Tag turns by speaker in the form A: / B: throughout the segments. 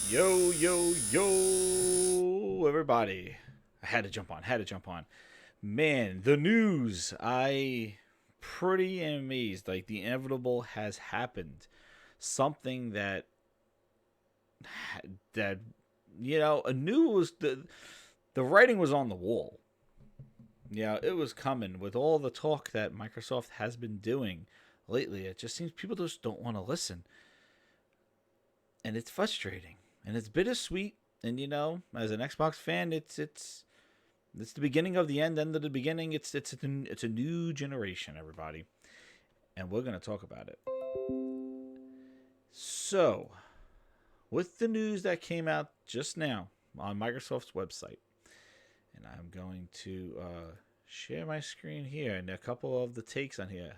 A: Yo, yo, yo, everybody. I had to jump on. Man, the news. I pretty amazed. Like, the inevitable has happened. Something that a new was the writing was on the wall. Yeah, it was coming with all the talk that Microsoft has been doing lately. It just seems people just don't want to listen. And it's frustrating. And it's bittersweet. And as an Xbox fan, it's the beginning of the end of the beginning. It's a new generation, everybody, and we're gonna talk about it. So, with the news that came out just now on Microsoft's website, and I'm going to share my screen here and a couple of the takes on here.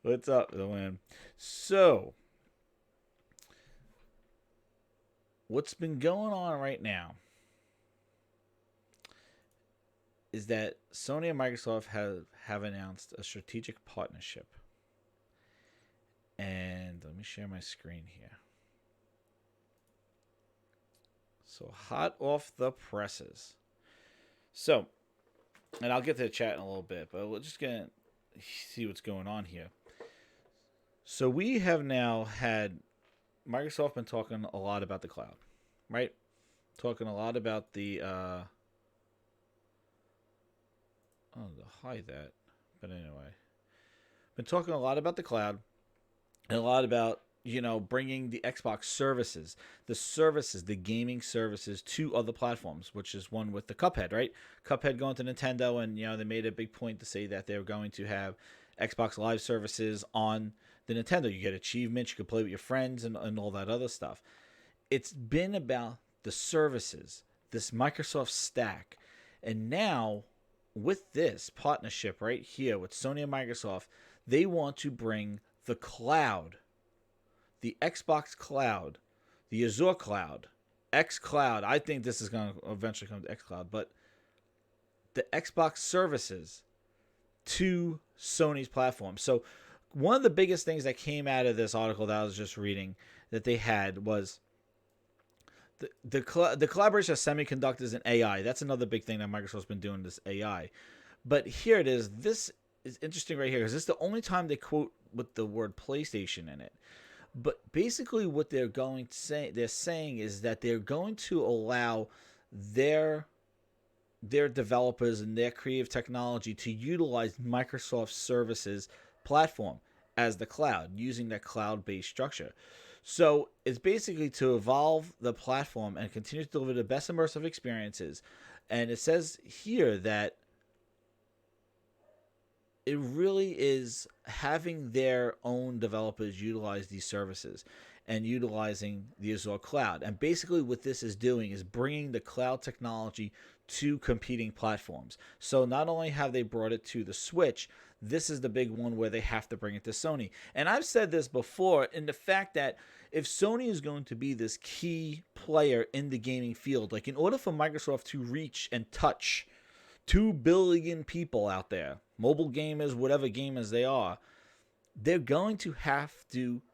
A: What's up, Lynn? So, what's been going on right now is that Sony and Microsoft have announced a strategic partnership. And let me share my screen here. So, hot off the presses. So, and I'll get to the chat in a little bit, but we're just going to see what's going on here. So, we have now had Microsoft been talking a lot about the cloud, right? Talking a lot about the to hide that. But anyway, been talking a lot about the cloud and a lot about bringing the Xbox services, the gaming services to other platforms, which is one with the Cuphead, right? Cuphead going to Nintendo, and they made a big point to say that they're going to have Xbox Live services on the Nintendo. You get achievements, you can play with your friends, and all that other stuff. It's been about the services, this Microsoft stack, and now with this partnership right here with Sony and Microsoft, they want to bring the cloud, the Xbox cloud, the Azure cloud, X cloud. I think this is going to eventually come to X cloud, but the Xbox services to Sony's platform. So one of the biggest things that came out of this article that I was just reading that they had was the collaboration of semiconductors and AI. That's another big thing that Microsoft's been doing, this AI. But here it is. This is interesting right here because this is the only time they quote with the word PlayStation in it. But basically what they're saying is that they're going to allow their developers and their creative technology to utilize Microsoft services platform as the cloud, using that cloud-based structure. So it's basically to evolve the platform and continue to deliver the best immersive experiences. And it says here that it really is having their own developers utilize these services and utilizing the Azure cloud. And basically what this is doing is bringing the cloud technology to competing platforms. So not only have they brought it to the Switch, this is the big one where they have to bring it to Sony. And I've said this before, in the fact that if Sony is going to be this key player in the gaming field, like in order for Microsoft to reach and touch 2 billion people out there, mobile gamers, whatever gamers they are, they're going to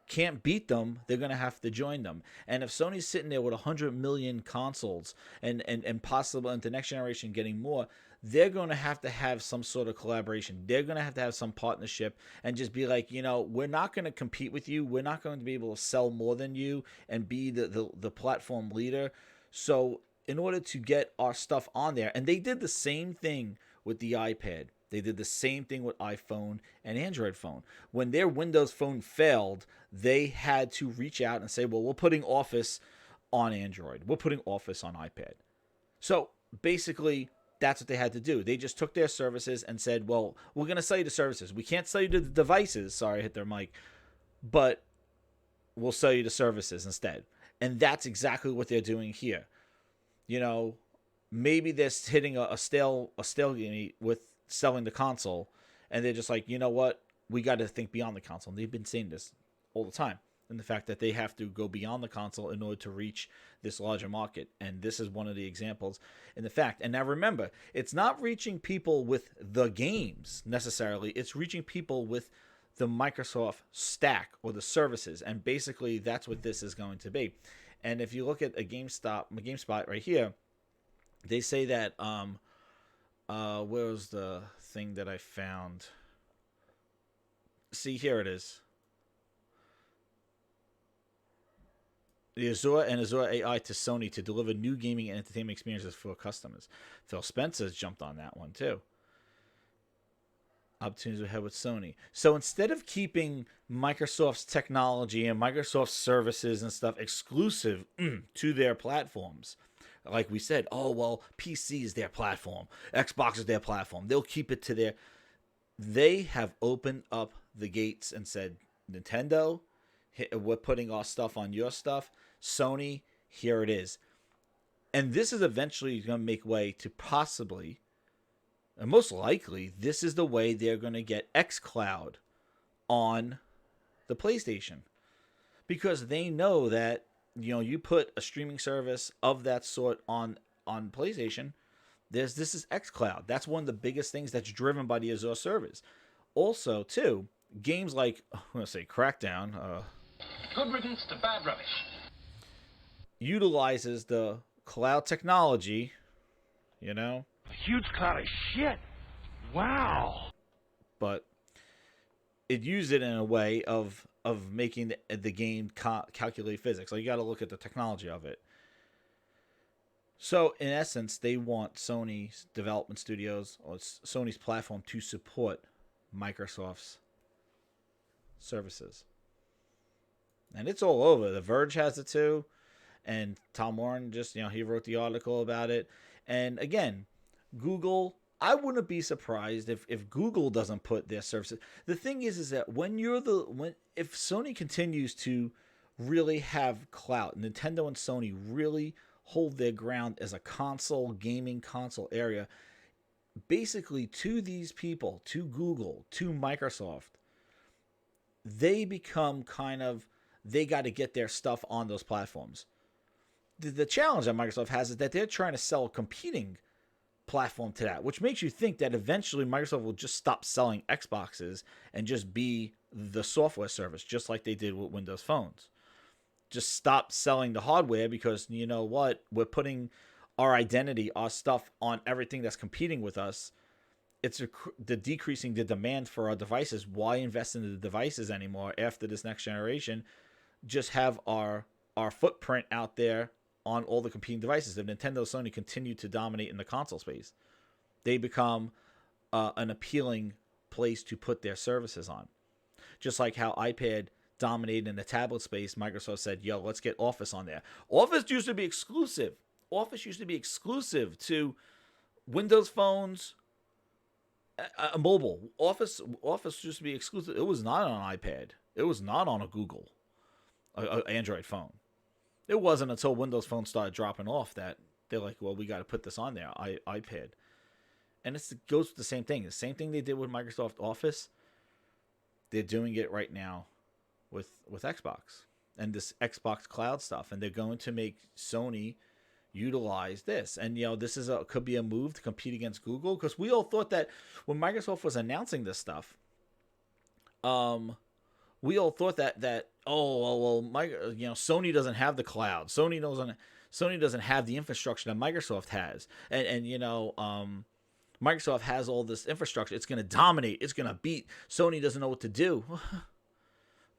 A: can't beat them, they're going to have to join them. And if Sony's sitting there with 100 million consoles and possible into next generation getting more, they're going to have some sort of collaboration. They're going to have some partnership and just be like, we're not going to compete with you. We're not going to be able to sell more than you and be the platform leader. So in order to get our stuff on there, and they did the same thing with the iPad. They did the same thing with iPhone and Android phone. When their Windows phone failed, they had to reach out and say, well, we're putting Office on Android. We're putting Office on iPad. So basically, that's what they had to do. They just took their services and said, well, we're going to sell you the services. We can't sell you the devices. Sorry, I hit their mic. But we'll sell you the services instead. And that's exactly what they're doing here. Maybe they're hitting a stalemate with selling the console, and they're just like, you know what, we got to think beyond the console. And they've been saying this all the time, and the fact that they have to go beyond the console in order to reach this larger market. And this is one of the examples in the fact. And now remember, it's not reaching people with the games necessarily, it's reaching people with the Microsoft stack or the services, and basically that's what this is going to be. And if you look at a GameSpot right here, they say that where was the thing that I found? See, here it is. The Azure and Azure AI to Sony to deliver new gaming and entertainment experiences for customers. Phil Spencer's jumped on that one too. Opportunities ahead with Sony. So instead of keeping Microsoft's technology and Microsoft's services and stuff exclusive to their platforms, like we said, oh, well, PC is their platform, Xbox is their platform, they'll keep it to their... They have opened up the gates and said, Nintendo, we're putting our stuff on your stuff. Sony, here it is. And this is eventually going to make way to possibly... And most likely, this is the way they're going to get xCloud on the PlayStation. Because they know that, you put a streaming service of that sort on PlayStation, this is xCloud. That's one of the biggest things that's driven by the Azure servers. Also, too, games like, I'm going to say Crackdown.
B: Good riddance to bad rubbish.
A: Utilizes the cloud technology,
B: A huge cloud of shit. Wow.
A: But it used it in a way of making the game calculate physics. So you got to look at the technology of it. So in essence, they want Sony's development studios or Sony's platform to support Microsoft's services. And it's all over. The Verge has it too. And Tom Warren just, he wrote the article about it. And again, Google, I wouldn't be surprised if Google doesn't put their services. The thing is that if Sony continues to really have clout, Nintendo and Sony really hold their ground as a gaming console area, basically to these people, to Google, to Microsoft, they become they got to get their stuff on those platforms. The challenge that Microsoft has is that they're trying to sell a competing platform to that, which makes you think that eventually Microsoft will just stop selling Xboxes and just be the software service, just like they did with Windows phones. Just stop selling the hardware because, you know what, we're putting our identity, our stuff on everything that's competing with us. It's the decreasing the demand for our devices. Why invest in the devices anymore after this next generation? Just have our footprint out there on all the competing devices. If Nintendo and Sony continue to dominate in the console space, they become an appealing place to put their services on. Just like how iPad dominated in the tablet space, Microsoft said, yo, let's get Office on there. Office used to be exclusive. Office used to be exclusive to Windows phones, mobile. Office used to be exclusive. It was not on iPad. It was not on a Google, a Android phone. It wasn't until Windows Phone started dropping off that they're like, well, we got to put this on there, iPad. And it goes with the same thing. The same thing they did with Microsoft Office, they're doing it right now with Xbox and this Xbox Cloud stuff. And they're going to make Sony utilize this. And, this could be a move to compete against Google, because we all thought that when Microsoft was announcing this stuff, we all thought that Sony doesn't have the cloud. Sony doesn't have the infrastructure that Microsoft has, and Microsoft has all this infrastructure. It's going to dominate. It's going to beat. Sony doesn't know what to do.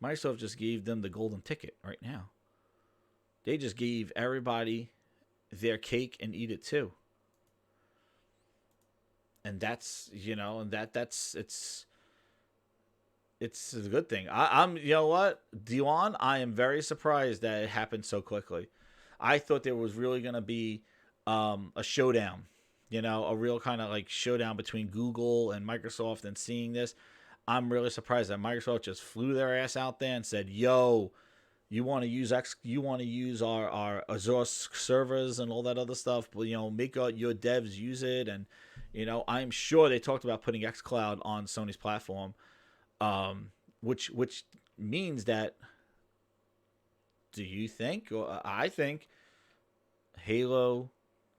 A: Microsoft just gave them the golden ticket right now. They just gave everybody their cake and eat it too. And that's it's a good thing. I'm you know what, Dion, I am very surprised that it happened so quickly. I thought there was really going to be a showdown, a real kind of like showdown between Google and Microsoft. And seeing this, I'm really surprised that Microsoft just flew their ass out there and said, yo, you want to use our Azure servers and all that other stuff, but make your devs use it. And I'm sure they talked about putting xCloud on Sony's platform. Which means that, do you think, or I think, Halo,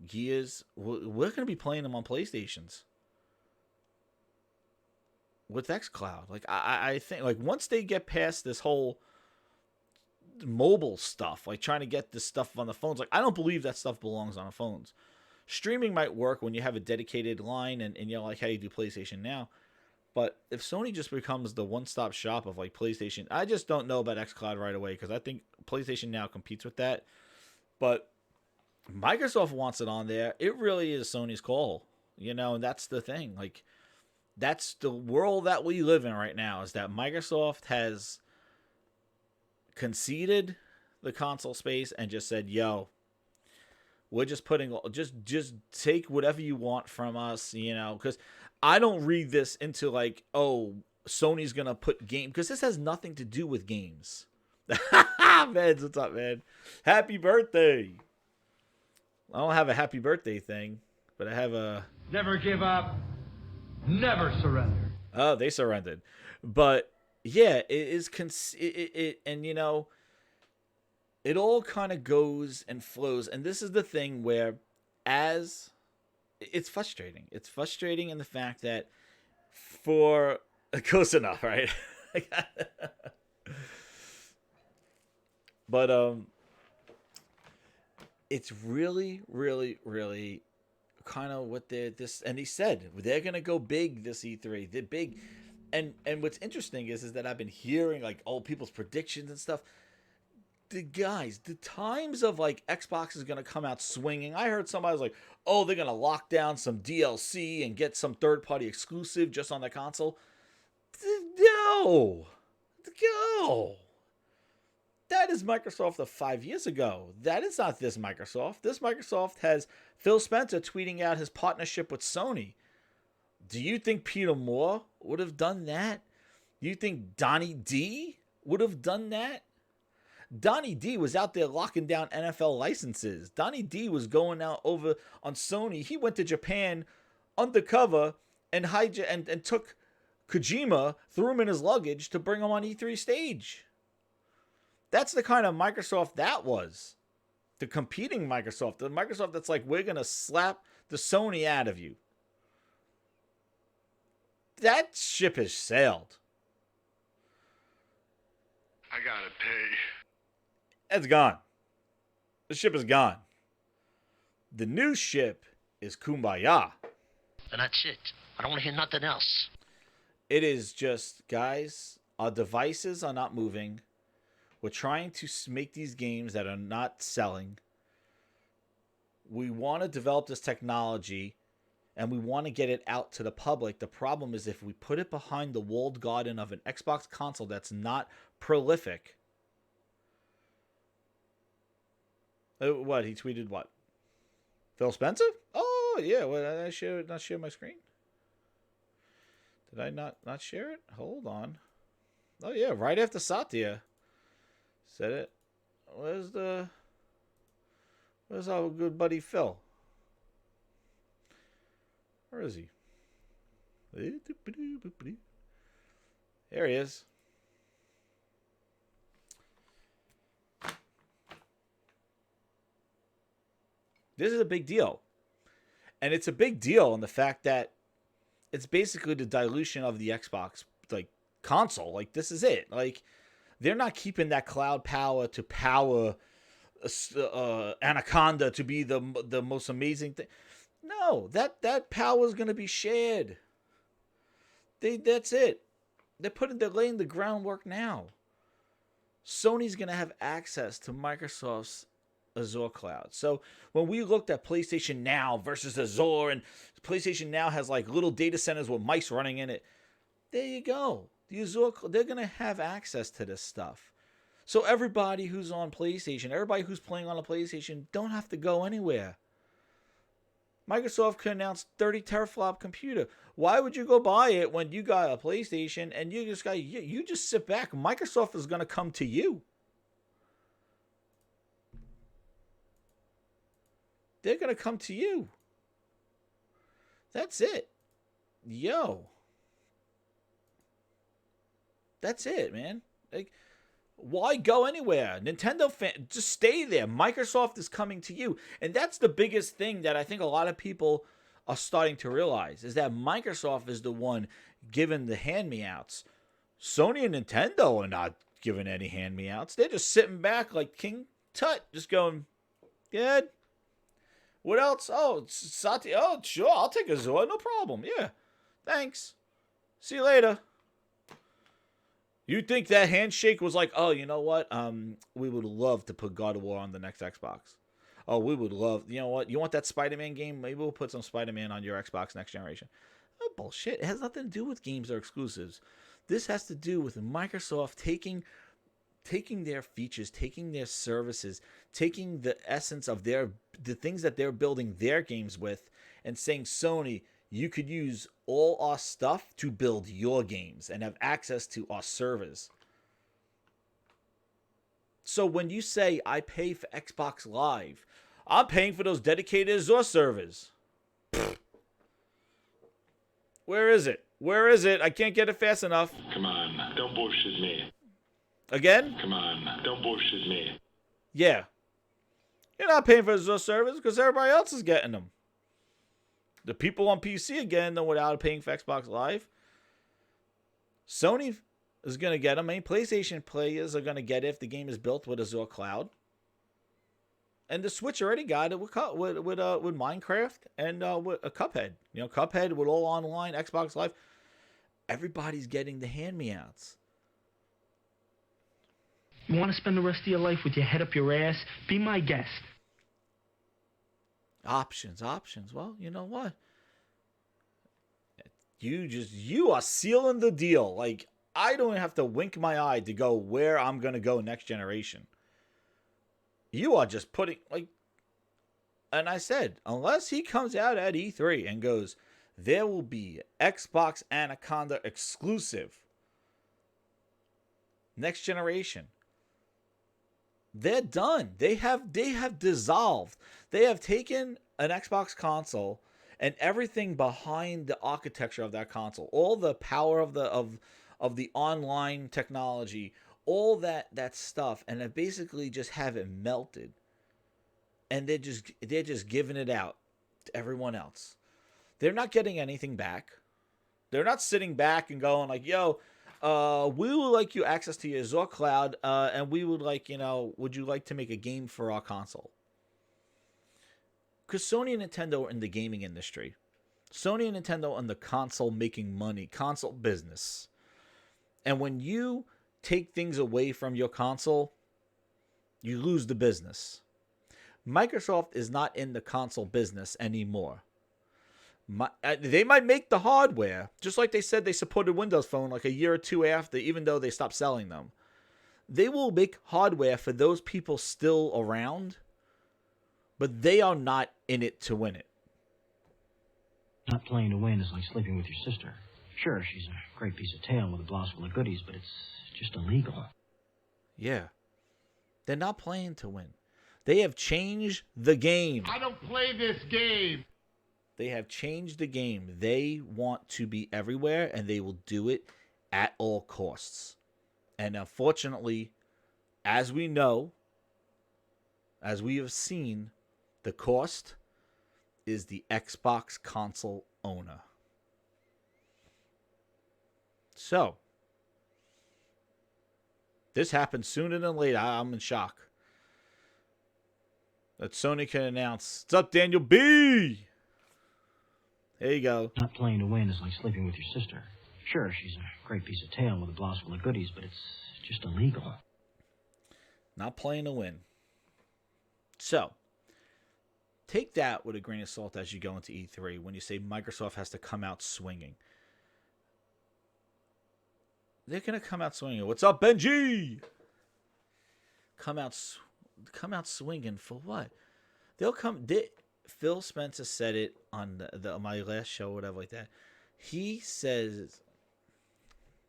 A: Gears, we're going to be playing them on PlayStations. with xCloud. Like I think like once they get past this whole mobile stuff, like trying to get this stuff on the phones, like I don't believe that stuff belongs on the phones. Streaming might work when you have a dedicated line and you know like how you do PlayStation Now. But if Sony just becomes the one-stop shop of like PlayStation, I just don't know about xCloud right away because I think PlayStation Now competes with that. But Microsoft wants it on there. It really is Sony's call, you know, and that's the thing. Like, that's the world that we live in right now, is that Microsoft has conceded the console space and just said, yo, we're just putting, just take whatever you want from us, you know, because I don't read this into like, oh, Sony's going to put game, because this has nothing to do with games. Man, what's up, man? Happy birthday. I don't have a happy birthday thing, but I have a...
B: Never give up. Never surrender.
A: Oh, they surrendered. But, yeah, it is... and, you know, it all kind of goes and flows. And this is the thing where, as... It's frustrating. It's frustrating in the fact that for... Close enough, right? But, it's really, really, really kind of what they're this, and he said they're gonna go big this E3. They're big, and what's interesting is that I've been hearing like all people's predictions and stuff. The times of like Xbox is gonna come out swinging. I heard somebody was like, oh, they're gonna lock down some DLC and get some third-party exclusive just on the console. No, go. That is Microsoft of 5 years ago. That is not this Microsoft. This Microsoft has Phil Spencer tweeting out his partnership with Sony. Do you think Peter Moore would have done that? Do you think Donnie D would have done that? Donnie D was out there locking down NFL licenses. Donnie D was going out over on Sony. He went to Japan undercover and took Kojima, threw him in his luggage to bring him on E3 stage. That's the kind of Microsoft that was. The competing Microsoft. The Microsoft that's like, we're going to slap the Sony out of you. That ship has sailed.
B: I gotta pay.
A: It's gone. The ship is gone. The new ship is Kumbaya.
C: And that's it. I don't want to hear nothing else.
A: It is just, guys, our devices are not moving. We're trying to make these games that are not selling. We want to develop this technology, and we want to get it out to the public. The problem is if we put it behind the walled garden of an Xbox console that's not prolific. What? He tweeted what? Phil Spencer? Oh, yeah. What, did I not share my screen? Did I not share it? Hold on. Oh, yeah. Right after Satya said it. Where's our good buddy Phil? Where is he? There he is. This is a big deal. And it's a big deal in the fact that it's basically the dilution of the Xbox like console. Like, this is it. Like, they're not keeping that cloud power to power Anaconda to be the most amazing thing. No, that power is going to be shared. That's it. They're laying the groundwork now. Sony's going to have access to Microsoft's Azure cloud. So when we looked at PlayStation Now versus Azure, and PlayStation Now has like little data centers with mice running in it, there you go. The Azure, they're going to have access to this stuff. So everybody who's on PlayStation, everybody who's playing on a PlayStation, don't have to go anywhere. Microsoft could announce 30 teraflop computer. Why would you go buy it when you got a PlayStation and you just sit back? Microsoft is going to come to you. They're going to come to you. That's it. Yo. That's it, man. Like, why go anywhere? Nintendo just stay there. Microsoft is coming to you. And that's the biggest thing that I think a lot of people are starting to realize is that Microsoft is the one giving the hand-me-outs. Sony and Nintendo are not giving any hand-me-outs. They're just sitting back like King Tut, just going, good. What else? Oh, Sati. Oh, sure, I'll take a Zord, no problem. Yeah, thanks. See you later. You think that handshake was like, oh, you know what? We would love to put God of War on the next Xbox. Oh, we would love, you know what? You want that Spider-Man game? Maybe we'll put some Spider-Man on your Xbox next generation. Oh, bullshit. It has nothing to do with games or exclusives. This has to do with Microsoft taking their features, taking their services, taking the essence of the things that they're building their games with, and saying, Sony, you could use all our stuff to build your games and have access to our servers. So when you say I pay for Xbox Live, I'm paying for those dedicated Azure servers. Where is it? Where is it? I can't get it fast enough.
D: Come on, don't bullshit me.
A: Again?
D: Come on, don't bullshit me.
A: Yeah. You're not paying for Azure servers because everybody else is getting them. The people on PC are getting them without paying for Xbox Live. Sony is going to get them. Any PlayStation players are going to get it if the game is built with Azure Cloud. And the Switch already got it with Minecraft and with a Cuphead. You know, Cuphead with all online, Xbox Live. Everybody's getting the hand-me-outs.
E: You want to spend the rest of your life with your head up your ass? Be my guest.
A: Options. Well, you know what? You are sealing the deal. Like, I don't have to wink my eye to go where I'm going to go next generation. You are just putting, like, and I said, unless he comes out at E3 and goes, there will be Xbox Anaconda exclusive next generation. They're done. They have dissolved. They have taken an Xbox console and everything behind the architecture of that console, all the power of the online technology, all that stuff, and they basically just have it melted. And they're just giving it out to everyone else. They're not getting anything back. They're not sitting back and going like, yo, we would like you access to your Azure Cloud, and we would like, would you like to make a game for our console? Because Sony and Nintendo are in the gaming industry. Sony and Nintendo are in the console making money, console business. And when you take things away from your console, you lose the business. Microsoft is not in the console business anymore. They might make the hardware, just like they said they supported Windows Phone like a year or two after, even though they stopped selling them. They will make hardware for those people still around, but they are not in it to win it.
F: Not playing to win is like sleeping with your sister. Sure, she's a great piece of tail with a blouse full of goodies, but it's just illegal.
A: Yeah. They're not playing to win. They have changed the game.
B: I don't play this game.
A: They have changed the game. They want to be everywhere, and they will do it at all costs. And unfortunately, as we know, as we have seen, the cost is the Xbox console owner. So, this happened sooner than later. I'm in shock that Sony can announce, "What's up, Daniel B?" There you go.
F: Not playing to win is like sleeping with your sister. Sure, she's a great piece of tail with a blouse full of goodies, but it's just illegal.
A: Not playing to win. So, take that with a grain of salt as you go into E3 when you say Microsoft has to come out swinging. They're going to come out swinging. What's up, Benji? Come out swinging for what? They'll come... Phil Spencer said it on my last show, whatever like that. He says,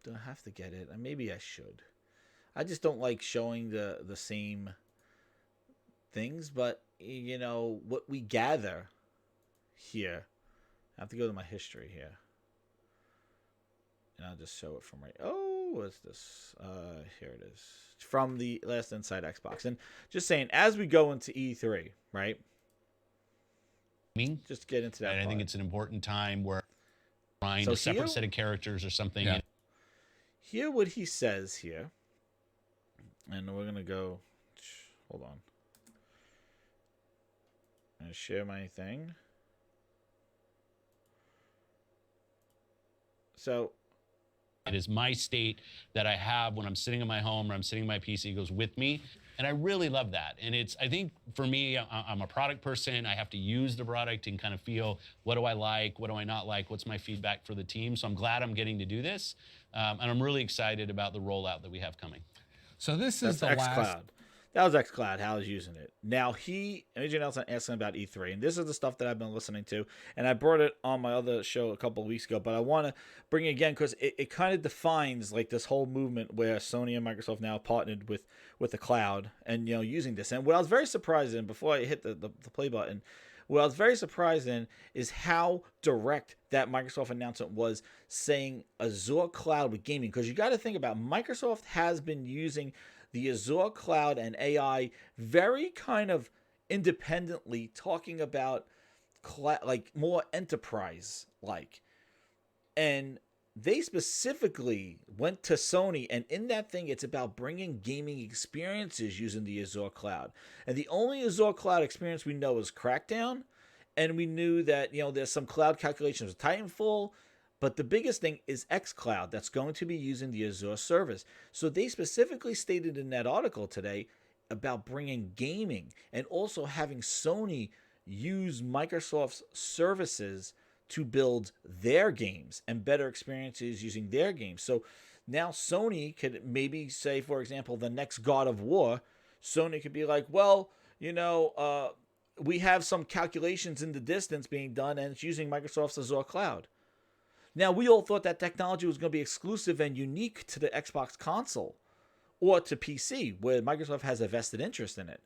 A: do I have to get it? Maybe I should. I just don't like showing the same things, but, what we gather here. I have to go to my history here. And I'll just show it from right. Oh, what's this? Here it is. It's from the last Inside Xbox. And just saying, as we go into E3, right? Just get into that.
G: And I think it's an important time where find
A: So
G: a separate
A: here-
G: set of characters or something.
H: Yeah.
A: Hear what he says here, and we're gonna go. Hold on. I'm gonna share my thing. So
G: It is my state that I have when I'm sitting in my home or I'm sitting in my PC. It goes with me. And I really love that. And I think for me, I'm a product person. I have to use the product and kind of feel, what do I like? What do I not like? What's my feedback for the team? So I'm glad I'm getting to do this. And I'm really excited about the rollout that we have coming.
H: So this is
A: that's
H: the last.
A: xCloud. That was xCloud. How I was using it. Now AJ Nelson asking about E3, and this is the stuff that I've been listening to, and I brought it on my other show a couple of weeks ago, but I want to bring it again because it kind of defines like this whole movement where Sony and Microsoft now partnered with the cloud and using this. And what I was very surprised in before I hit the play button, what I was very surprised in is how direct that Microsoft announcement was, saying Azure Cloud with gaming, because you got to think about Microsoft has been using the Azure Cloud and AI very kind of independently, talking about like more enterprise like. And they specifically went to Sony, and in that thing, it's about bringing gaming experiences using the Azure Cloud. And the only Azure Cloud experience we know is Crackdown, and we knew that there's some cloud calculations with Titanfall. But the biggest thing is xCloud that's going to be using the Azure service. So they specifically stated in that article today about bringing gaming and also having Sony use Microsoft's services to build their games and better experiences using their games. So now Sony could maybe say, for example, the next God of War, Sony could be like, well, we have some calculations in the distance being done, and it's using Microsoft's Azure Cloud. Now, we all thought that technology was going to be exclusive and unique to the Xbox console or to PC, where Microsoft has a vested interest in it.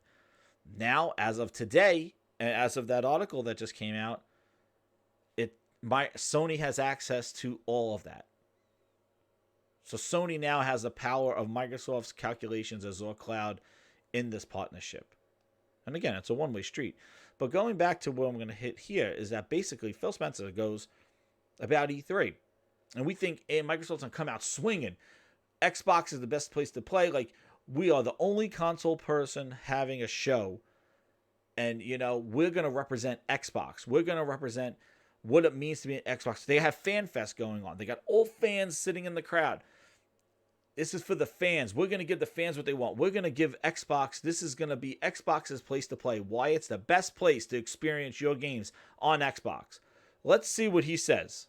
A: Now, as of today, and as of that article that just came out, Sony has access to all of that. So Sony now has the power of Microsoft's calculations, Azure Cloud, in this partnership. And again, it's a one-way street. But going back to what I'm going to hit here is that basically Phil Spencer goes about E3. And we think Microsoft's going to come out swinging. Xbox is the best place to play. Like, we are the only console person having a show. And, we're going to represent Xbox. We're going to represent what it means to be an Xbox. They have Fan Fest going on. They got old fans sitting in the crowd. This is for the fans. We're going to give the fans what they want. We're going to give Xbox, this is going to be Xbox's place to play. Why it's the best place to experience your games on Xbox. Let's see what he says.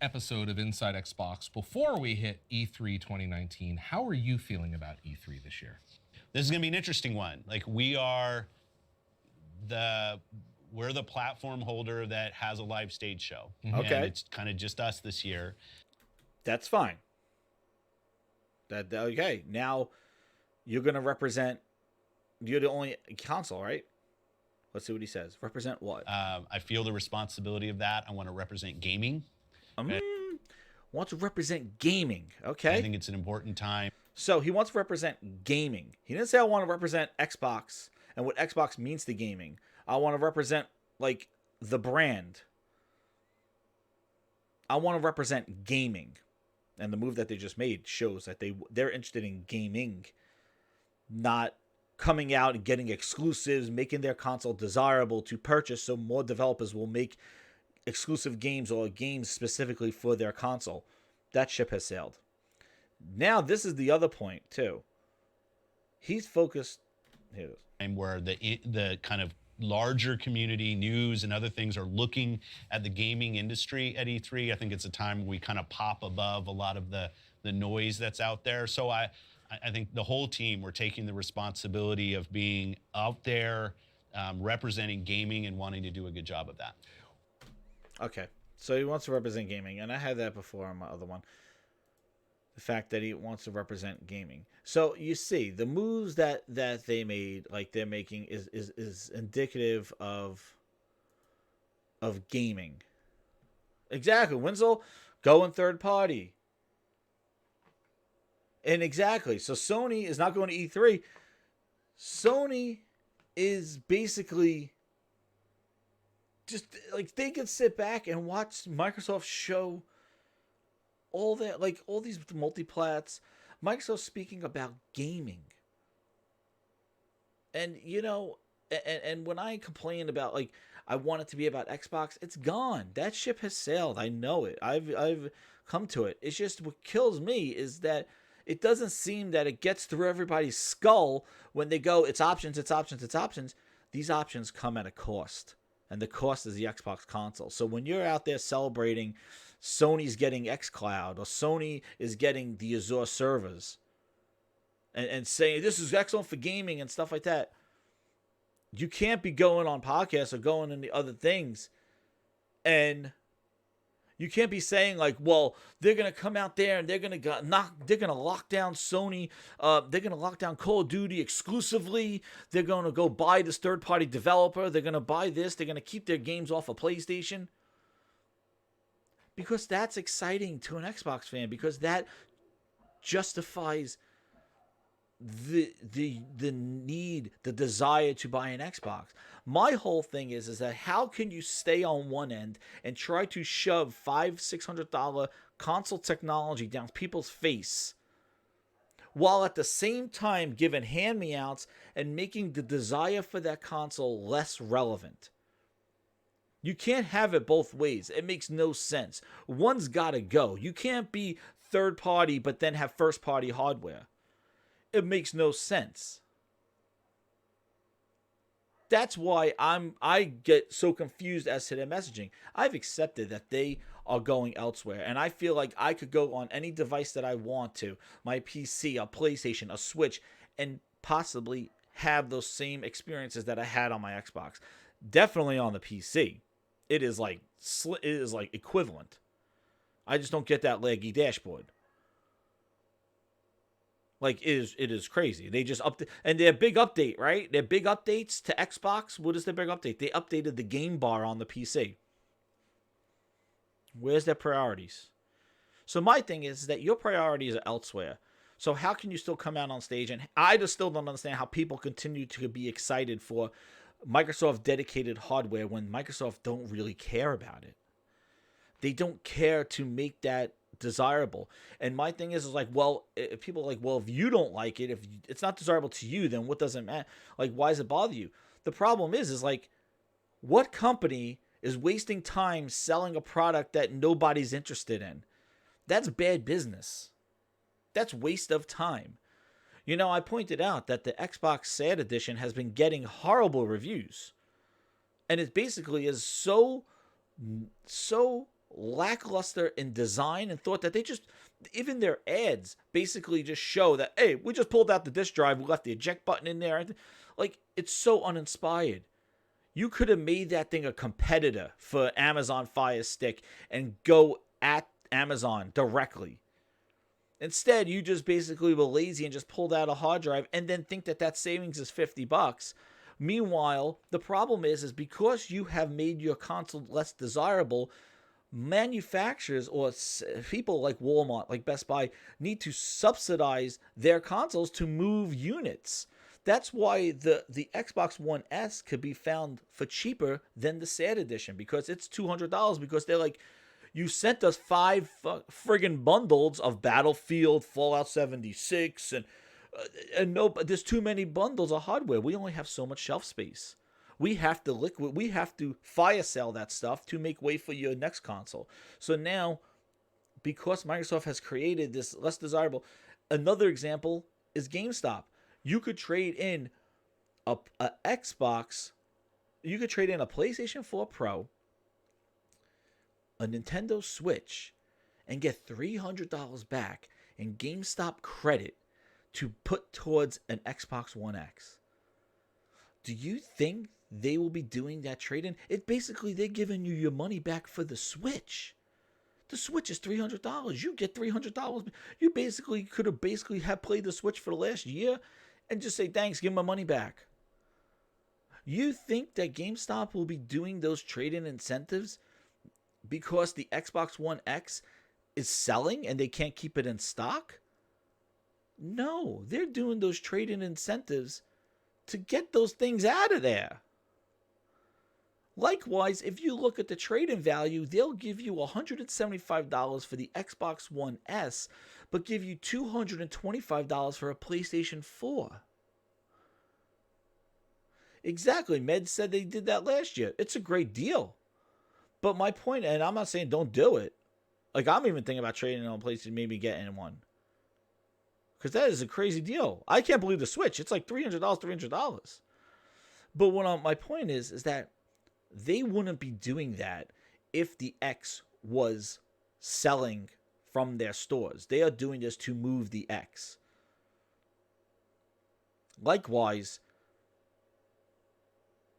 H: Episode of Inside Xbox before we hit E3 2019. How are you feeling about E3 this year?
G: This is going to be an interesting one. Like, we're the platform holder that has a live stage show.
A: Okay.
G: And it's kind of just us this year.
A: That's fine. Okay. Now you're going to represent, you're the only console, right? Let's see what he says. Represent what?
G: I feel the responsibility of that. I want to represent gaming.
A: Wants to represent gaming. Okay.
G: I think it's an important time.
A: So he wants to represent gaming. He didn't say I want to represent Xbox and what Xbox means to gaming. I want to represent like the brand. I want to represent gaming. And the move that they just made shows that they're interested in gaming, not coming out and getting exclusives, making their console desirable to purchase so more developers will make exclusive games or games specifically for their console. That ship has sailed. Now, this is the other point, too. He's focused. Here it is.
G: And where the kind of larger community, news and other things are looking at the gaming industry at E3. I think it's a time where we kind of pop above a lot of the noise that's out there. So I think the whole team, we're taking the responsibility of being out there, representing gaming and wanting to do a good job of that.
A: Okay, so he wants to represent gaming, and I had that before on my other one. The fact that he wants to represent gaming. So you see, the moves that they made, like they're making, is indicative of gaming. Exactly. Winslow, going third party. And exactly. So Sony is not going to E3. Sony is basically just like they could sit back and watch Microsoft show all that, like all these multiplats, Microsoft speaking about gaming. And and when I complain about like I want it to be about Xbox, it's gone. That ship has sailed. I know it. I've come to it. It's just what kills me is that it doesn't seem that it gets through everybody's skull when they go, it's options, it's options, it's options. These options come at a cost. And the cost is the Xbox console. So when you're out there celebrating Sony's getting xCloud or Sony is getting the Azure servers and saying this is excellent for gaming and stuff like that, you can't be going on podcasts or going into other things and you can't be saying like, well, they're gonna come out there and they're gonna lock down Sony, they're gonna lock down Call of Duty exclusively. They're gonna go buy this third-party developer. They're gonna buy this. They're gonna keep their games off of PlayStation because that's exciting to an Xbox fan because that justifies the need, the desire to buy an Xbox. My whole thing is that how can you stay on one end and try to shove $500-$600 console technology down people's face while at the same time giving hand-me-outs and making the desire for that console less relevant? You can't have it both ways. It makes no sense. One's got to go. You can't be third party but then have first party hardware. It makes no sense. That's why I get so confused as to their messaging. I've accepted that they are going elsewhere, and I feel like I could go on any device that I want to, my PC, a PlayStation, a Switch, and possibly have those same experiences that I had on my Xbox. Definitely on the PC. It is like equivalent. I just don't get that laggy dashboard. Like it is crazy. They just update, and their big update, right? Their big updates to Xbox. What is their big update? They updated the game bar on the PC. Where's their priorities? So my thing is that your priorities are elsewhere. So how can you still come out on stage? And I just still don't understand how people continue to be excited for Microsoft dedicated hardware when Microsoft don't really care about it. They don't care to make that desirable. And my thing is like, well, if people are like, well, if you don't like it, if it's not desirable to you, then what does it matter? Like, why does it bother you? The problem is like, what company is wasting time selling a product that nobody's interested in? That's bad business. That's waste of time. I pointed out that the Xbox Sad Edition has been getting horrible reviews. And it basically is so lackluster in design and thought that they just, even their ads basically just show that, hey, we just pulled out the disk drive, we left the eject button in there. Like, it's so uninspired. You could have made that thing a competitor for Amazon Fire Stick and go at Amazon directly. Instead, you just basically were lazy and just pulled out a hard drive and then think that savings is $50. Meanwhile, the problem is because you have made your console less desirable, manufacturers or people like Walmart, like Best Buy, need to subsidize their consoles to move units. That's why the Xbox One S could be found for cheaper than the Sad Edition, because it's $200, because they're like, you sent us 5 friggin' bundles of Battlefield, Fallout 76, and no, but there's too many bundles of hardware. We only have so much shelf space. We have to fire sale that stuff to make way for your next console. So now, because Microsoft has created this less desirable, another example is GameStop. You could trade in a Xbox, you could trade in a PlayStation 4 Pro, a Nintendo Switch, and get $300 back in GameStop credit to put towards an Xbox One X. Do you think they will be doing that trade-in? It basically, they're giving you your money back for the Switch. The Switch is $300. You get $300. You could have played the Switch for the last year and just say, thanks, give my money back. You think that GameStop will be doing those trade-in incentives because the Xbox One X is selling and they can't keep it in stock? No, they're doing those trade-in incentives to get those things out of there. Likewise, if you look at the trade-in value, they'll give you $175 for the Xbox One S, but give you $225 for a PlayStation 4. Exactly. Med said they did that last year. It's a great deal. But my point, and I'm not saying don't do it. Like, I'm even thinking about trading on PlayStation, maybe getting one. Because that is a crazy deal. I can't believe the Switch. It's like $300. But my point is that they wouldn't be doing that if the X was selling from their stores. They are doing this to move the X. Likewise,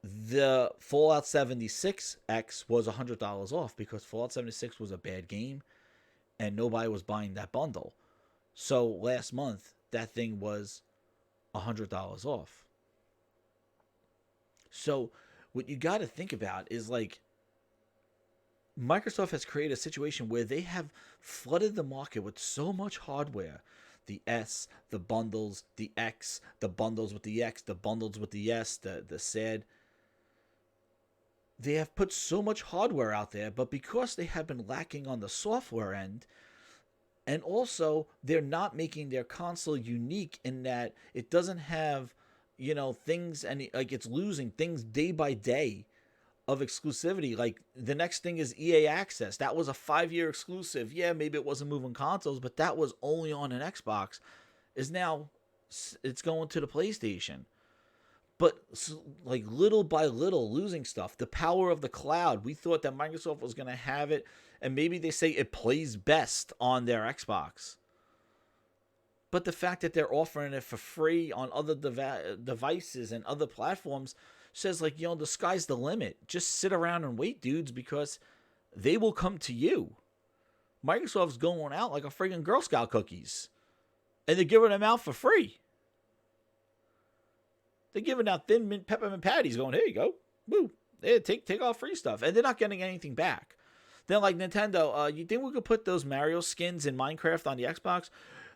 A: the Fallout 76 X was $100 off because Fallout 76 was a bad game and nobody was buying that bundle. So last month, that thing was $100 off. So what you got to think about is, like, Microsoft has created a situation where they have flooded the market with so much hardware. The S, the bundles, the X, the bundles with the X, the bundles with the S, the SAD. They have put so much hardware out there, but because they have been lacking on the software end, and also they're not making their console unique in that it doesn't have, things, and like it's losing things day by day of exclusivity. Like the next thing is EA Access. That was a 5-year exclusive. Yeah, maybe it wasn't moving consoles, but that was only on an Xbox. Is now it's going to the PlayStation. But like little by little losing stuff. The power of the cloud. We thought that Microsoft was going to have it, and maybe they say it plays best on their Xbox. But the fact that they're offering it for free on other devices and other platforms says, like, the sky's the limit. Just sit around and wait, dudes, because they will come to you. Microsoft's going out like a friggin' Girl Scout cookies. And they're giving them out for free. They're giving out Thin Mint Peppermint Patties going, here you go. Woo. Yeah, take all free stuff. And they're not getting anything back. Then, like, Nintendo, you think we could put those Mario skins in Minecraft on the Xbox?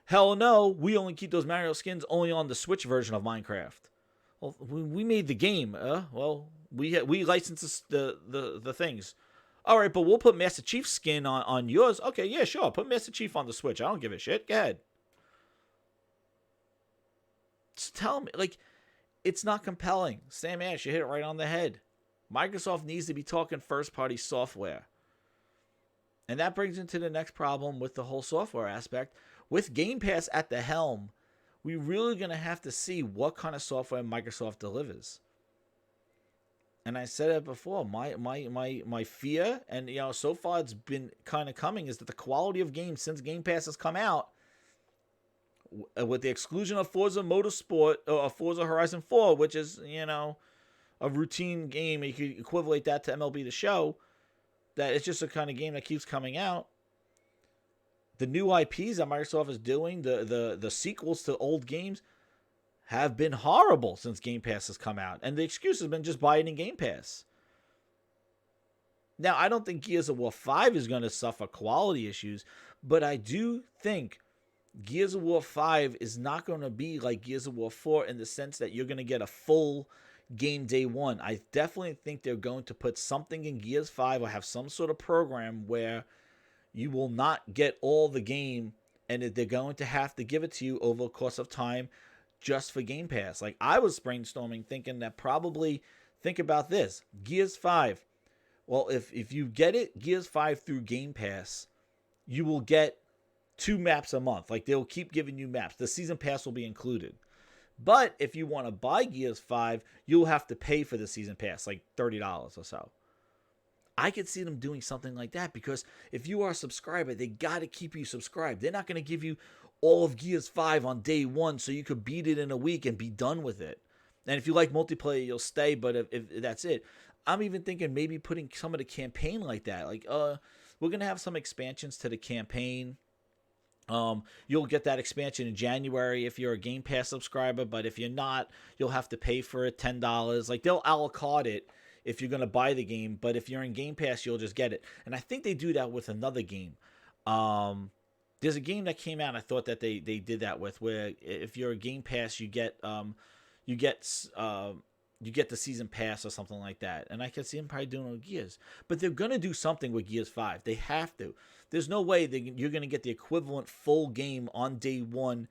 A: Hell no. We only keep those Mario skins only on the Switch version of Minecraft. Well, we made the game. We license the things. All right, but we'll put Master Chief's skin on yours. Okay, yeah, sure. Put Master Chief on the Switch. I don't give a shit. Go ahead. Just tell me, like, it's not compelling. Sam Ash, you hit it right on the head. Microsoft needs to be talking first-party software. And that brings into the next problem with the whole software aspect. With Game Pass at the helm, we're really going to have to see what kind of software Microsoft delivers. And I said it before, my fear, and so far it's been kind of coming, is that the quality of games since Game Pass has come out, with the exclusion of Forza Motorsport or Forza Horizon 4, which is, a routine game, you could equivalent that to MLB The Show, that it's just a kind of game that keeps coming out. The new IPs that Microsoft is doing, the sequels to old games, have been horrible since Game Pass has come out. And the excuse has been just buy it in Game Pass. Now, I don't think Gears of War 5 is going to suffer quality issues, but I do think Gears of War 5 is not going to be like Gears of War 4 in the sense that you're going to get a full game day one. I definitely think they're going to put something in Gears 5 or have some sort of program where you will not get all the game, and they're going to have to give it to you over the course of time just for Game Pass. Like, I was brainstorming thinking that probably, think about this, Gears 5. Well, if you get it, Gears 5 through Game Pass, you will get 2 maps a month. Like, they'll keep giving you maps. The season pass will be included. But if you want to buy Gears 5, you'll have to pay for the season pass, like $30 or so. I could see them doing something like that, because if you are a subscriber, they got to keep you subscribed. They're not going to give you all of Gears 5 on day one so you could beat it in a week and be done with it. And if you like multiplayer, you'll stay, but if that's it. I'm even thinking maybe putting some of the campaign like that. Like, we're going to have some expansions to the campaign. You'll get that expansion in January if you're a Game Pass subscriber, but if you're not, you'll have to pay for it $10. Like, they'll a la carte it if you're going to buy the game, but if you're in Game Pass, you'll just get it. And I think they do that with another game. There's a game that came out, I thought that they did that with, where if you're a Game Pass, you get you get the season pass or something like that. And I can see them probably doing it with Gears. But they're going to do something with Gears 5. They have to. There's no way you're going to get the equivalent full game on day one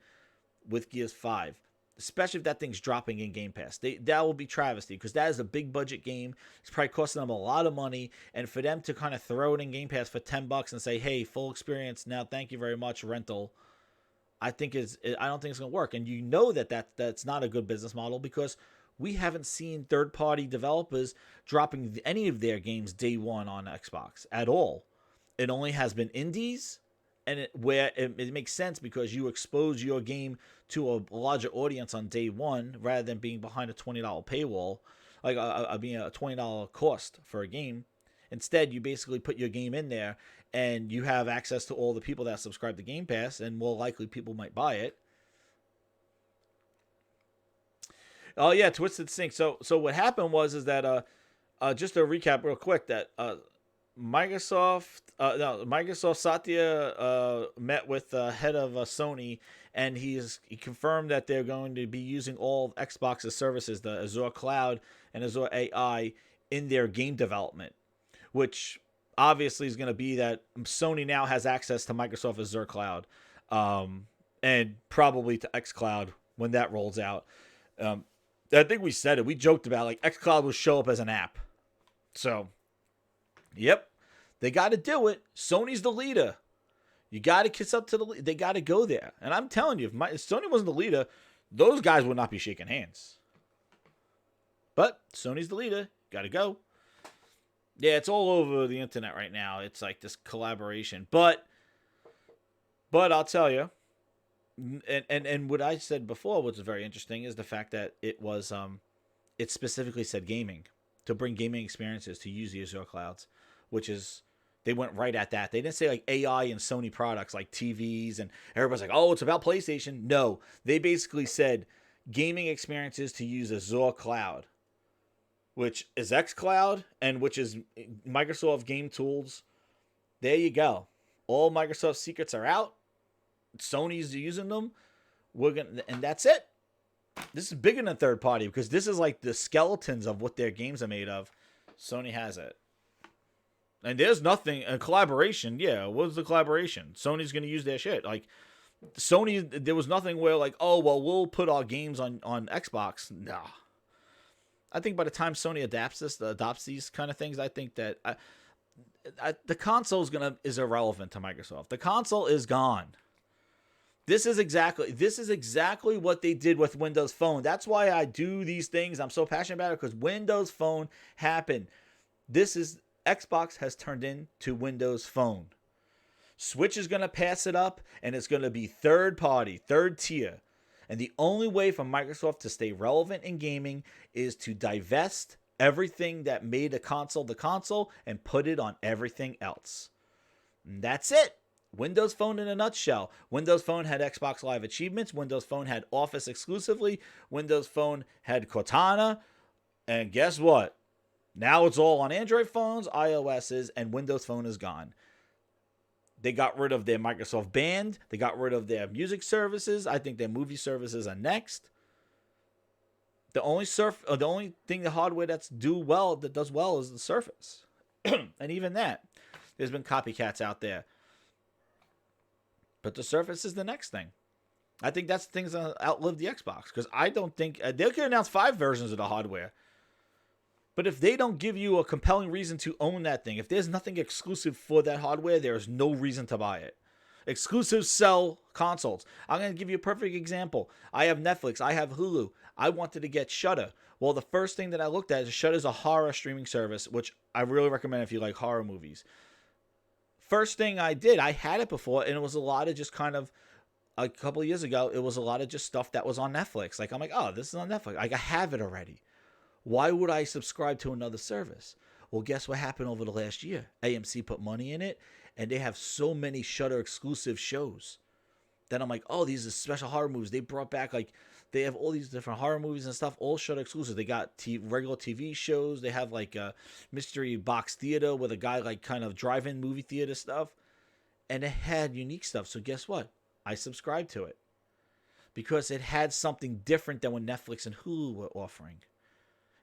A: with Gears 5. Especially if that thing's dropping in Game Pass. That will be travesty because that is a big budget game. It's probably costing them a lot of money. And for them to kind of throw it in Game Pass for $10 and say, hey, full experience now, thank you very much, rental, I don't think it's going to work. And you know that's not a good business model because we haven't seen third-party developers dropping any of their games day one on Xbox at all. It only has been indies. And it makes sense because you expose your game to a larger audience on day one rather than being behind a $20 paywall, like being a $20 cost for a game. Instead, you basically put your game in there and you have access to all the people that subscribe to Game Pass, and more likely people might buy it. Oh yeah, Twisted Sync. So what happened is that just to recap real quick that Microsoft Satya met with the head of Sony, and he confirmed that they're going to be using all of Xbox's services, the Azure Cloud and Azure AI, in their game development, which obviously is going to be that Sony now has access to Microsoft Azure Cloud, and probably to xCloud when that rolls out. I think we said it. We joked about like xCloud will show up as an app. So, yep. They got to do it. Sony's the leader. You got to kiss up to the leader. They got to go there. And I'm telling you, if Sony wasn't the leader, those guys would not be shaking hands. But Sony's the leader. Got to go. Yeah, it's all over the internet right now. It's like this collaboration. But I'll tell you, and what I said before, which is very interesting, is the fact that it was it specifically said gaming, to bring gaming experiences to use the Azure clouds, which is, they went right at that. They didn't say like AI and Sony products like TVs, and everybody's like, oh, it's about PlayStation. No, they basically said gaming experiences to use Azure Cloud, which is xCloud and which is Microsoft Game Tools. There you go. All Microsoft secrets are out. Sony's using them. And that's it. This is bigger than third party because this is like the skeletons of what their games are made of. Sony has it. And there's nothing, a collaboration. Yeah, what's the collaboration? Sony's going to use their shit. Like, Sony, there was nothing where like, oh, well, we'll put our games on Xbox. Nah. I think by the time Sony adopts these kind of things, I think that the console is irrelevant to Microsoft. The console is gone. This is exactly what they did with Windows Phone. That's why I do these things. I'm so passionate about it because Windows Phone happened. Xbox has turned into Windows Phone. Switch is going to pass it up, and it's going to be third party, third tier. And the only way for Microsoft to stay relevant in gaming is to divest everything that made the console and put it on everything else. And that's it. Windows Phone in a nutshell. Windows Phone had Xbox Live achievements. Windows Phone had Office exclusively. Windows Phone had Cortana. And guess what? Now it's all on Android phones, iOS's, and Windows Phone is gone. They got rid of their Microsoft Band. They got rid of their music services. I think their movie services are next. The only thing the hardware that does well is the Surface. And even that, there's been copycats out there. But the Surface is the next thing. I think that's things that outlive the Xbox. Because I don't think they could announce 5 versions of the hardware. But if they don't give you a compelling reason to own that thing, if there's nothing exclusive for that hardware, there's no reason to buy it. Exclusives sell consoles. I'm going to give you a perfect example. I have Netflix. I have Hulu. I wanted to get Shudder. Well, the first thing that I looked at is Shudder is a horror streaming service, which I really recommend if you like horror movies. First thing I did, I had it before, and it was a lot of just kind of, a couple of years ago, it was a lot of just stuff that was on Netflix. Like, I'm like, oh, this is on Netflix. Like, I have it already. Why would I subscribe to another service? Well, guess what happened over the last year? AMC put money in it, and they have so many Shudder exclusive shows that I'm like, oh, these are special horror movies. They brought back, like, they have all these different horror movies and stuff, all Shudder exclusive. They got regular TV shows. They have, like, a mystery box theater with a guy, like, kind of drive-in movie theater stuff. And it had unique stuff. So guess what? I subscribed to it because it had something different than what Netflix and Hulu were offering.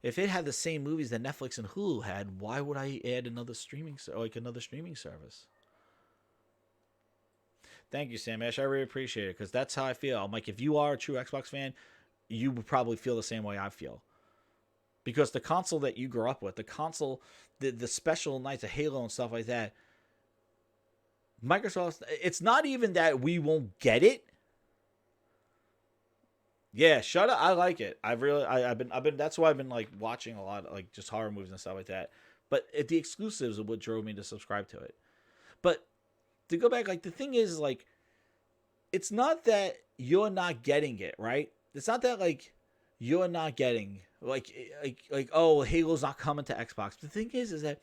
A: If it had the same movies that Netflix and Hulu had, why would I add another another streaming service? Thank you, Sam Ash. I really appreciate it because that's how I feel. I'm like, if you are a true Xbox fan, you would probably feel the same way I feel. Because the console that you grew up with, the console, the special nights of Halo and stuff like that, Microsoft, it's not even that we won't get it. Yeah, shut up. I like it. I've been. That's why I've been like watching a lot of like just horror movies and stuff like that. But the exclusives are what drove me to subscribe to it. But to go back, like the thing is, like, it's not that you're not getting it, right? It's not that like you're not getting like oh, Halo's not coming to Xbox. The thing is that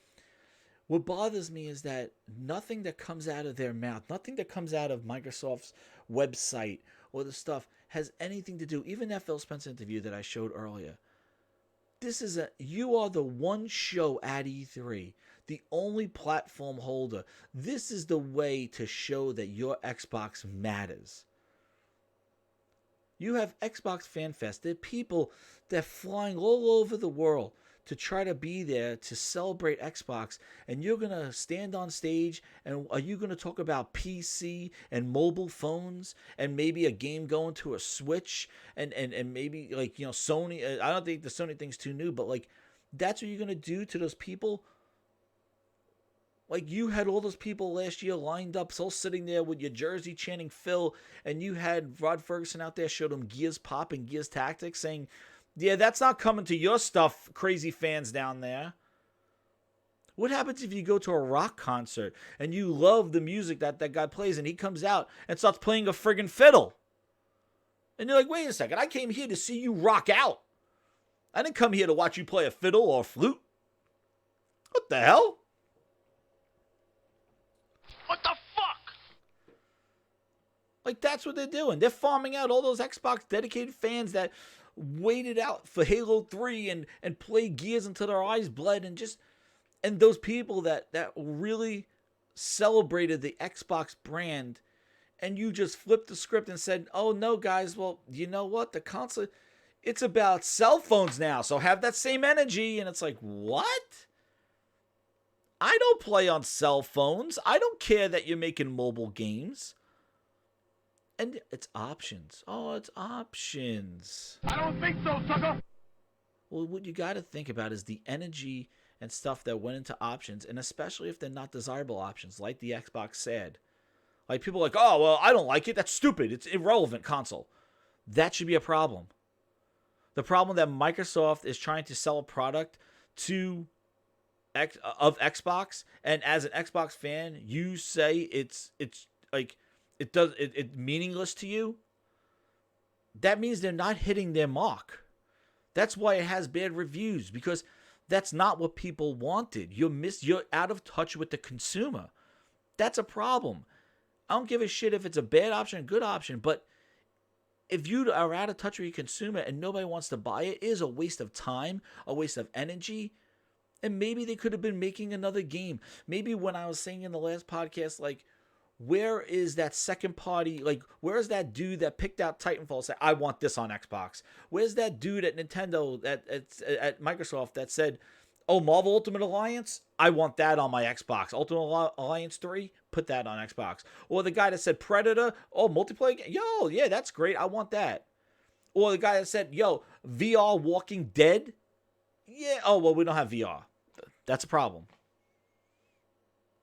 A: what bothers me is that nothing that comes out of their mouth, nothing that comes out of Microsoft's website or the stuff has anything to do. Even that Phil Spencer interview that I showed earlier. You are the one show at E3, the only platform holder. This is the way to show that your Xbox matters. You have Xbox Fan Fest. There are people that are flying all over the world to try to be there to celebrate Xbox, and you're going to stand on stage, and are you going to talk about PC and mobile phones and maybe a game going to a Switch and maybe like, you know, Sony? I don't think the Sony thing's too new, but like that's what you're going to do to those people? Like, you had all those people last year lined up, so sitting there with your jersey chanting Phil, and you had Rod Ferguson out there showed them Gears Pop and Gears Tactics saying, yeah, that's not coming to your stuff, crazy fans down there. What happens if you go to a rock concert and you love the music that guy plays and he comes out and starts playing a friggin' fiddle? And you're like, wait a second, I came here to see you rock out. I didn't come here to watch you play a fiddle or a flute. What the hell?
C: What the fuck?
A: Like, that's what they're doing. They're farming out all those Xbox dedicated fans that waited out for Halo 3 and played Gears until their eyes bled, and those people that really celebrated the Xbox brand, and you just flipped the script and said, oh no guys, well, you know what, the console, it's about cell phones now, so have that same energy. And it's like, what? I don't play on cell phones. I don't care that you're making mobile games. And it's options. Oh, it's options.
B: I don't think so, sucker.
A: Well, what you got to think about is the energy and stuff that went into options, and especially if they're not desirable options, like the Xbox said. Like, people are like, oh, well, I don't like it. That's stupid. It's irrelevant console. That should be a problem. The problem that Microsoft is trying to sell a product of Xbox, and as an Xbox fan, you say it's like it's meaningless to you. That means they're not hitting their mark. That's why it has bad reviews, because that's not what people wanted. You're out of touch with the consumer. That's a problem. I don't give a shit if it's a bad option or a good option, but if you are out of touch with your consumer and nobody wants to buy it, it is a waste of time, a waste of energy. And maybe they could have been making another game. Maybe when I was saying in the last podcast, like, where is that second party? Like, where's that dude that picked out Titanfall and said, I want this on Xbox? Where's that dude at Nintendo, at Microsoft that said, oh, Marvel Ultimate Alliance? I want that on my Xbox. Ultimate Alliance 3? Put that on Xbox. Or the guy that said Predator? Oh, multiplayer game? Yo, yeah, that's great. I want that. Or the guy that said, yo, VR Walking Dead? Yeah, oh, well, we don't have VR. That's a problem.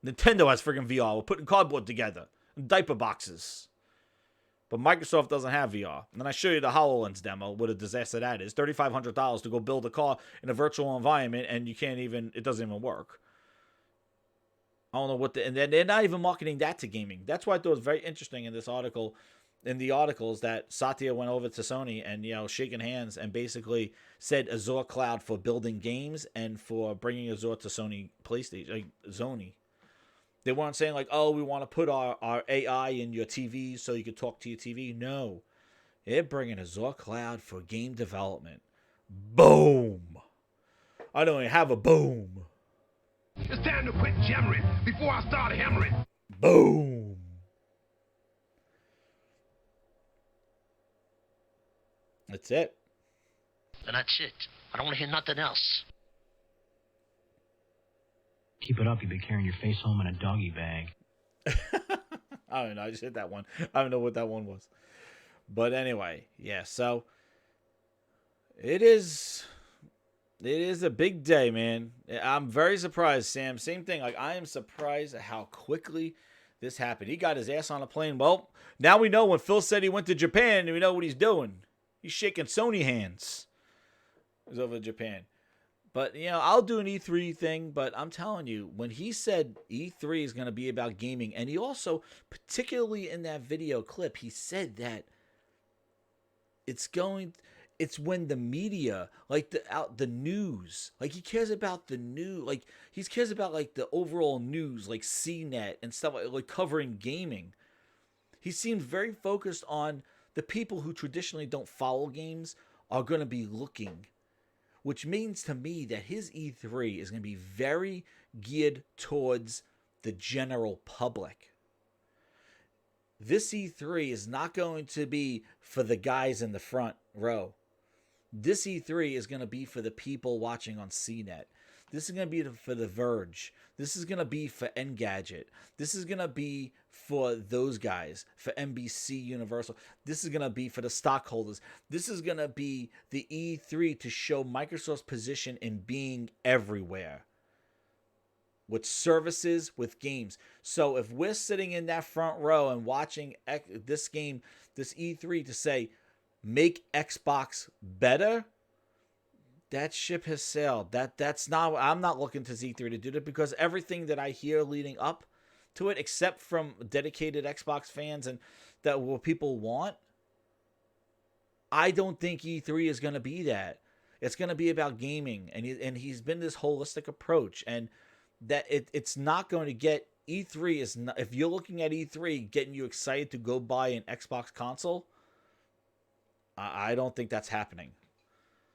A: Nintendo has friggin' VR. We're putting cardboard together in diaper boxes. But Microsoft doesn't have VR. And then I show you the HoloLens demo. What a disaster that is. $3,500 to go build a car in a virtual environment, and it doesn't even work. I don't know and they're not even marketing that to gaming. That's why I thought it was very interesting in this article. In the articles that Satya went over to Sony and, shaking hands and basically said Azure Cloud for building games and for bringing Azure to Sony PlayStation, like Sony. They weren't saying like, oh, we want to put our AI in your TV so you can talk to your TV. No. They're bringing Azure Cloud for game development. Boom. I don't even have a boom.
B: It's time to quit jammering before I start hammering.
A: Boom. That's it.
C: And that's it. I don't want to hear nothing else.
F: Keep it up, you'll be carrying your face home in a doggy bag.
A: I don't know. I just hit that one. I don't know what that one was. But anyway, yeah. So it is a big day, man. I'm very surprised, Sam. Same thing. Like, I am surprised at how quickly this happened. He got his ass on a plane. Well, now we know when Phil said he went to Japan, we know what he's doing. He's shaking Sony hands. He's over to Japan. But, I'll do an E3 thing, but I'm telling you, when he said E3 is going to be about gaming, and he also, particularly in that video clip, he said that it's when the media, like the news, like he cares about the news, like he cares about like the overall news, like CNET and stuff like covering gaming. He seems very focused on the people who traditionally don't follow games are going to be looking, which means to me that his E3 is going to be very geared towards the general public. This E3 is not going to be for the guys in the front row. This E3 is going to be for the people watching on CNET. This is going to be for The Verge. This is going to be for Engadget. This is going to be for those guys, for NBC Universal. This is going to be for the stockholders. This is going to be the E3 to show Microsoft's position in being everywhere. With services, with games. So if we're sitting in that front row and watching this game, this E3 to say, make Xbox better, that ship has sailed. That's not. I'm not looking to Z3 to do that, because everything that I hear leading up to it, except from dedicated Xbox fans and that what people want, I don't think E3 is going to be that. It's going to be about gaming, and he's been this holistic approach, and that it's not going to get E3 is not. If you're looking at E3 getting you excited to go buy an Xbox console, I don't think that's happening.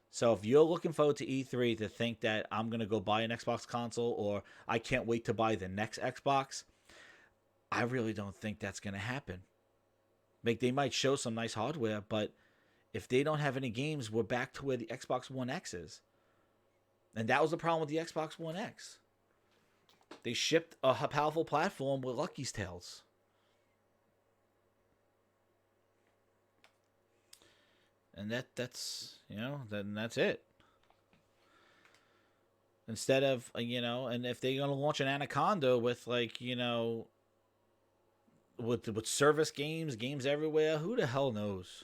A: So if you're looking forward to E3 to think that I'm going to go buy an Xbox console or I can't wait to buy the next Xbox, I really don't think that's going to happen. Like, they might show some nice hardware, but if they don't have any games, we're back to where the Xbox One X is. And that was the problem with the Xbox One X. They shipped a powerful platform with Lucky's Tales. And that's then that's it. Instead of, and if they're going to launch an Anaconda with, with service games everywhere, who the hell knows?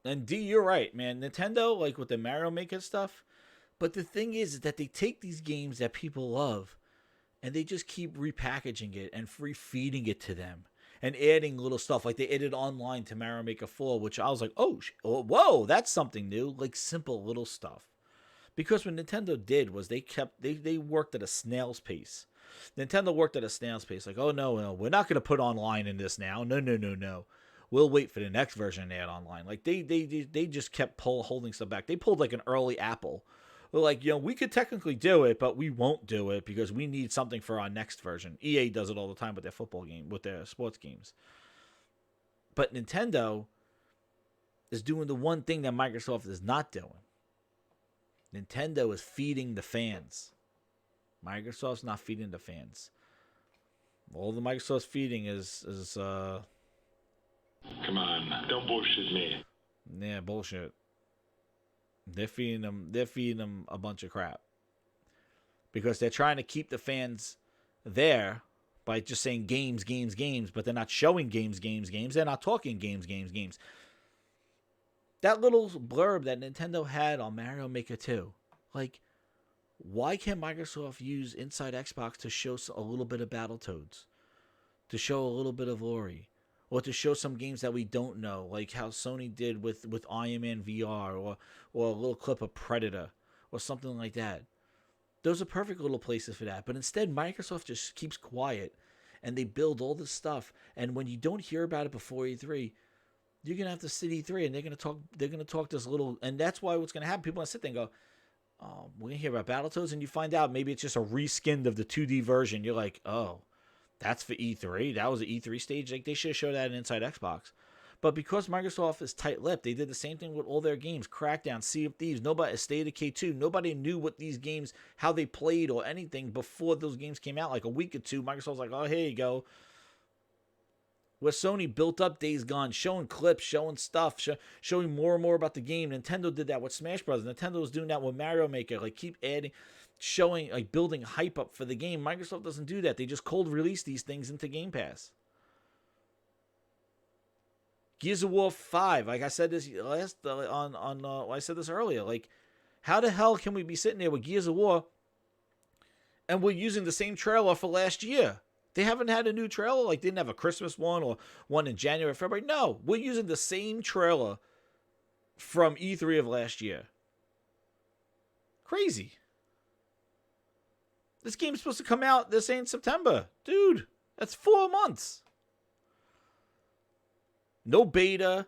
A: And D, you're right, man. Nintendo, like with the Mario Maker stuff. But the thing is that they take these games that people love and they just keep repackaging it and feeding it to them. And adding little stuff, like they added online to Mario Maker 4, which I was like, oh, whoa, that's something new. Like simple little stuff. Because what Nintendo did was they worked at a snail's pace. Nintendo worked at a snail's pace. Like, oh, no, we're not going to put online in this now. No. We'll wait for the next version to add online. Like, they just kept holding stuff back. They pulled like an early Apple. They're like, we could technically do it, but we won't do it because we need something for our next version. EA does it all the time with their football game, with their sports games. But Nintendo is doing the one thing that Microsoft is not doing. Nintendo is feeding the fans. Microsoft's not feeding the fans. All the Microsoft's feeding is
D: Come on, don't bullshit me.
A: Yeah, bullshit. They're feeding them a bunch of crap. Because they're trying to keep the fans there by just saying games, but they're not showing games. They're not talking games. That little blurb that Nintendo had on Mario Maker 2, like, why can't Microsoft use Inside Xbox to show a little bit of Battletoads? To show a little bit of Ori? Or to show some games that we don't know, like how Sony did with Iron Man VR, or a little clip of Predator, or something like that. Those are perfect little places for that. But instead, Microsoft just keeps quiet, and they build all this stuff. And when you don't hear about it before E3, you're gonna have to sit E3, and they're gonna talk this little. And that's why what's gonna happen. People gonna sit there and go, "Oh, we're gonna hear about Battletoads," and you find out maybe it's just a reskinned of the 2D version. You're like, "Oh. That's for E3. That was the E3 stage. Like, they should have showed that in Inside Xbox." But because Microsoft is tight-lipped, they did the same thing with all their games. Crackdown, Sea of Thieves, nobody, State of Decay 2. Nobody knew what these games, how they played or anything before those games came out. Like a week or two, Microsoft's like, oh, here you go. Where Sony built up Days Gone, showing clips, showing stuff, showing more and more about the game. Nintendo did that with Smash Bros. Nintendo was doing that with Mario Maker. Like, keep adding, showing, like, building hype up for the game. Microsoft doesn't do that. They just cold release these things into Game Pass. Gears of War 5, like I said this I said this earlier. Like, how the hell can we be sitting there with Gears of War and we're using the same trailer for last year? They haven't had a new trailer. Like, they didn't have a Christmas one or one in January, February. No, we're using the same trailer from E3 of last year. Crazy. This game's supposed to come out this ain't September. Dude, that's 4 months. No beta,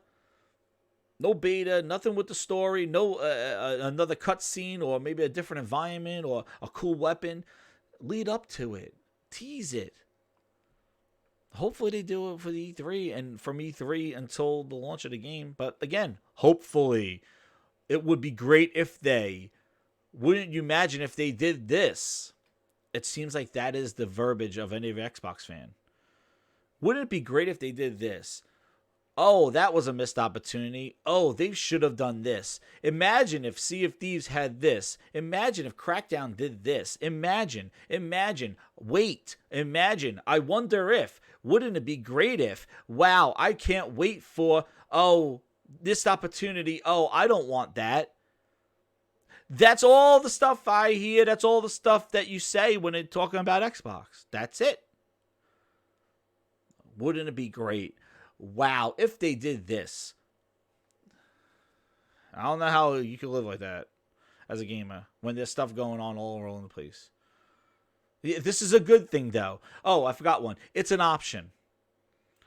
A: nothing with the story, no another cutscene or maybe a different environment or a cool weapon. Lead up to it. Tease it. Hopefully they do it for the E3 and from E3 until the launch of the game. But again, hopefully. It would be great if they, wouldn't you imagine if they did this? It seems like that is the verbiage of any Xbox fan. Wouldn't it be great if they did this? Oh, that was a missed opportunity. Oh, they should have done this. Imagine if Sea of Thieves had this. Imagine if Crackdown did this. Imagine. Wait. Imagine. I wonder if. Wouldn't it be great if? Wow, I can't wait for, this opportunity. Oh, I don't want that. That's all the stuff I hear. That's all the stuff that you say when they're talking about Xbox. That's it. Wouldn't it be great? Wow, if they did this. I don't know how you can live like that as a gamer when there's stuff going on all over the place. This is a good thing, though. Oh, I forgot one. It's an option.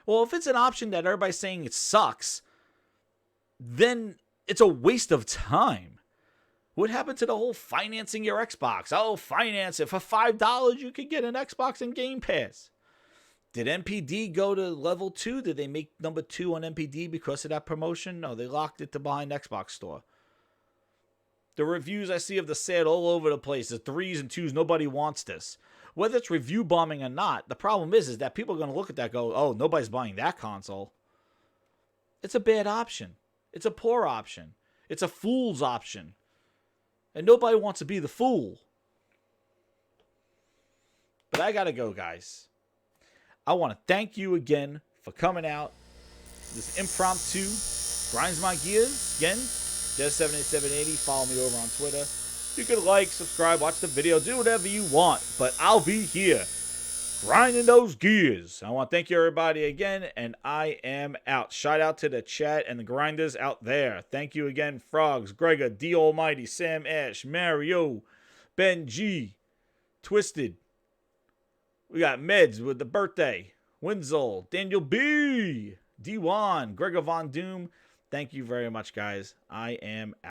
A: Well, if it's an option that everybody's saying it sucks, then it's a waste of time. What happened to the whole financing your Xbox? Oh, finance it. For $5, you could get an Xbox and Game Pass. Did NPD go to level 2? Did they make number 2 on NPD because of that promotion? No, they locked it to behind Xbox Store. The reviews I see of the sale all over the place, the 3s and 2s, nobody wants this. Whether it's review bombing or not, the problem is that people are going to look at that and go, oh, nobody's buying that console. It's a bad option. It's a poor option. It's a fool's option. And nobody wants to be the fool. But I got to go, guys. I want to thank you again for coming out. This impromptu grinds my gears. Again, Des78780. Follow me over on Twitter. You can like, subscribe, watch the video, do whatever you want. But I'll be here grinding those gears. I want to thank you everybody again, and I am out. Shout out to the chat and the grinders out there. Thank you again, Frogs, Gregor, D Almighty, Sam Ash, Mario, Ben G, Twisted. We got Meds with the birthday. Winzel, Daniel B, D1, Gregor Von Doom. Thank you very much, guys. I am out.